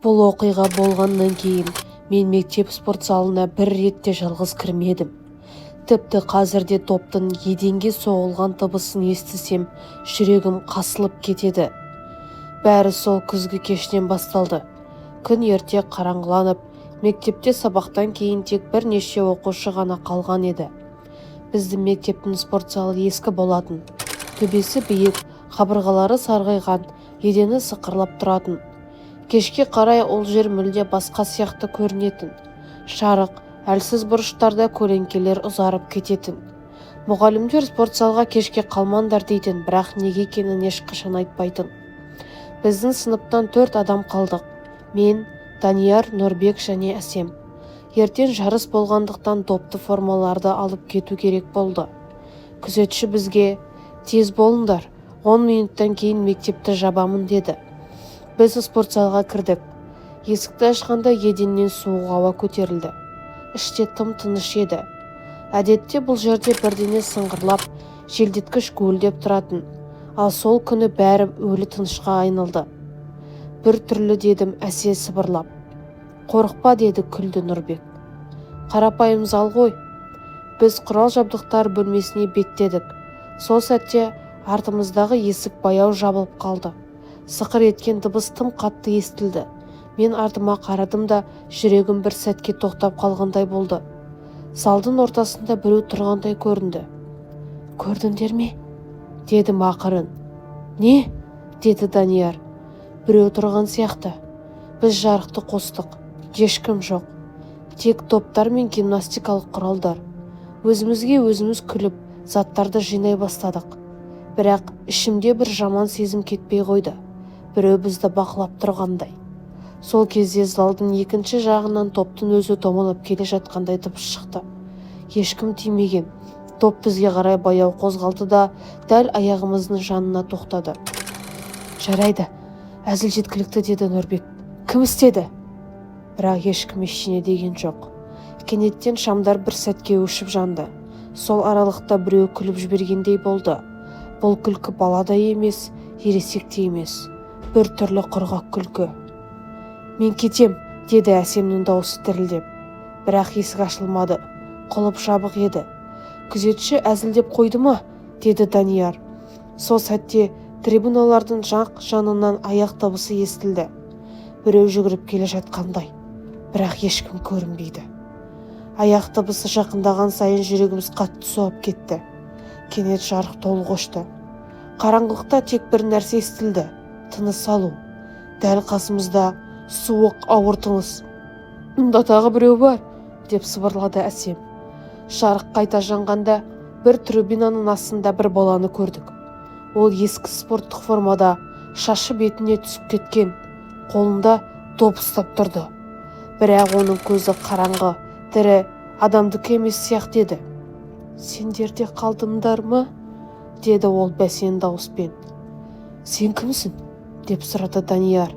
Бұл оқиға болғаннан кейін мен мектеп спорт залына бір ретте жалғыз кірмедім. Тіпті қазірде топтың еденге соғылған дыбысын естісем, жүрегім қасылып кетеді. Бәрі сол күзгі кештен басталды. Күн ерте қараңғыланып, мектепте сабақтан кейін тек бірнеше оқушы ғана қалған еді. Біздің мектептің спорт залы ескі болатын. Төбесі биік, қабырғалары сарғайған, едені сықырлап тұратын. Кешке қарай ол жер мүлде басқа сияқты көрінетін. Шарық, әлсіз бұрыштарда көлеңкелер ұзарып кететін. Мұғалімдер спорт залға кешке қалмаңдар дейтін, бірақ неге екенін ешқашан айтпайтын. Біздің сыныптан 4 адам қалдық. Мен, Данияр, Нұрбек және Әсем. Ертең жарыс болғандықтан топты формаларды алып кету керек болды. Күзетші бізге: "Тез болыңдар, 10 минуттан кейін мектепті жабамын" деді. Біз спорт залға кірдік. Есікті ашқанда еденнен суық ауа көтерілді. Іште тым тыныш еді. Әдетте бұл жерде бірдеңе сыңғырлап, желдеткіш гуілдеп тұратын, ал сол күні бәрі өлі тынышқа айналды. "Бір түрлі" дедім әсе сыбырлап. "Қорықпа" деді күлді Нұрбек. "Қарапайым зал ғой." Біз құрал жабдықтар бөлмесіне беттедік. Сол сәтте артымыздағы есік баяу жабылып қалды. Сықыр еткен дыбыс тым қатты естілді. Мен артыма қарадым да жүрегім бір сәтке тоқтап қалғандай болды. Залдың ортасында біреу тұрғандай көрінді. "Көрдіңдер ме?" дедім ақырын. "Не?" деді Данияр. "Біреу тұрған сияқты." Біз жарықты қостық. Ешкім жоқ. Тек топтар мен гимнастикалық құралдар. Өзімізге өзіміз күліп, заттарды жинай бастадық. Бірақ ішімде бір жаман сезім кетпей қойды. Біреу бізді бақылап тұрғандай. Сол кезде залдың екінші жағынан топтың өзі домалап келе жатқандай дыбыс шықты. Ешкім тимеген. Топ бізге қарай баяу қозғалды да дәл аяғымыздың жанына тоқтады. "Жарайды, әзіл жеткілікті" деді Нұрбек. "Кім істеді?" Бірақ ешкім ештеңе деген жоқ. Кенеттен шамдар бір сәтке өшіп жанды. Сол аралықта біреу күліп жібергендей болды. Бұл күлкі балада емес, ересек те емес. Бір түрлі құрғақ күлкі. "Мен кетем" деді Әсемнің дауысы дірілдеп. Бірақ есік ашылмады. Құлып жабық еді. "Күзетші әзілдеп қойды ма?" деді Данияр. Сол сәтте трибуналардың жақ жанынан аяқ дыбысы естілді. Біреу жүгіріп келе жатқандай. Бірақ ешкім көрінбейді. Аяқ дыбысы жақындаған сайын жүрегіміз қатты соғып кетті. Кенет жарық толық өшті. Қараңғылықта тек бір нәрсе естілді: тыныс алу. Дәл қасымызда суық, ауыр тыныс. "Мұнда тағы біреу бар" деп сыбырлады Әсем. Жарық қайта жанғанда бір трибунаның астында бір баланы көрдік. Ол ескі спорттық формада, шашы бетіне түсіп кеткен, қолында доп ұстап тұрды. Бірақ оның көзі қараңғы, тірі, адамдікі емес сияқты еді. "Сендер де қалдыңдар ма?" деді ол бәсең дауыспен. "Сен кімсің?" деп сұрады Данияр.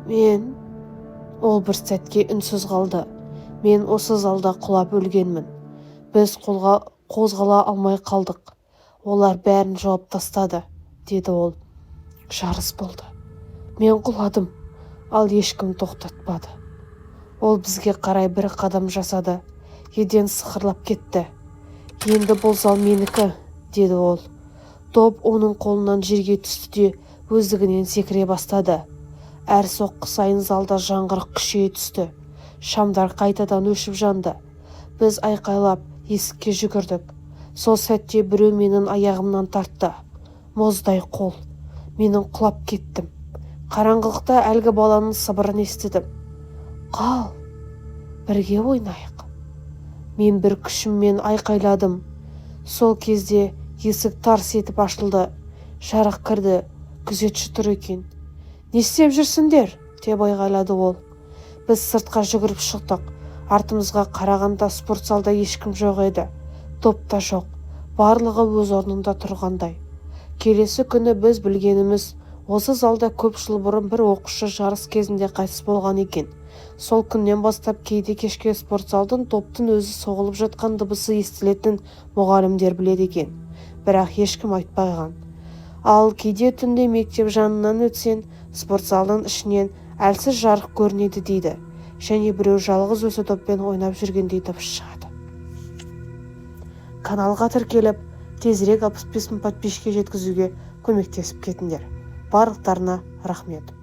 "Мен..." Ол бір сәтке үнсіз қалды. "Мен осы залда құлап өлгенмін. Біз қозғала алмай қалдық. Олар бәрін жауып тастады" деді ол. "Жарыс болды. Мен құладым, ал ешкім тоқтатпады." Ол бізге қарай бір қадам жасады. Еден сықырлап кетті. "Енді бұл зал менікі" деді ол. Топ оның қолынан жерге түсті де өздігінен секіре бастады. Әр соққы сайын залда жаңғырық күшейе түсті. Шамдар қайтадан өшіп жанды. Біз айқайлап есікке жүгірдік. Сол сәтте біреу менің аяғымнан тартты. Мұздай қол. Менің құлап кеттім. Қараңғылықта әлгі баланың сыбырын естідім. "Қал, бірге ойнайық." Мен бір күшіммен айқайладым. Сол кезде есік тарс етіп ашылды. Жарық кірді. Күзетші тұр екен. "Не істеп жүрсіңдер?" деп айғайлады ол. Біз сыртқа жүгіріп шықтық. Артымызға қарағанда спорт залда ешкім жоқ еді. Топта жоқ. Барлығы өз орнында тұрғандай. Келесі күні біз білгеніміз, осы залда көп жыл бұрын бір оқушы жарыс кезінде қайтыс болған екен. Сол күннен бастап кейде кешке спорт залдың топтың өзі соғылып жатқан дыбысы естілетін мұғалімдер біледі екен. Бірақ ешкім айтпаған. Ал кейде түнде мектеп жанынан өтсең, спорт залының ішінен әлсіз жарық көрінеді дейді, және біреу жалғыз осы топпен ойнап жүргендей дыбыс шығады. Каналға тіркеліп, тезірек 65 000 подписчикке жеткізуге көмектесіп кетіңдер. Барлықтарына рахмет.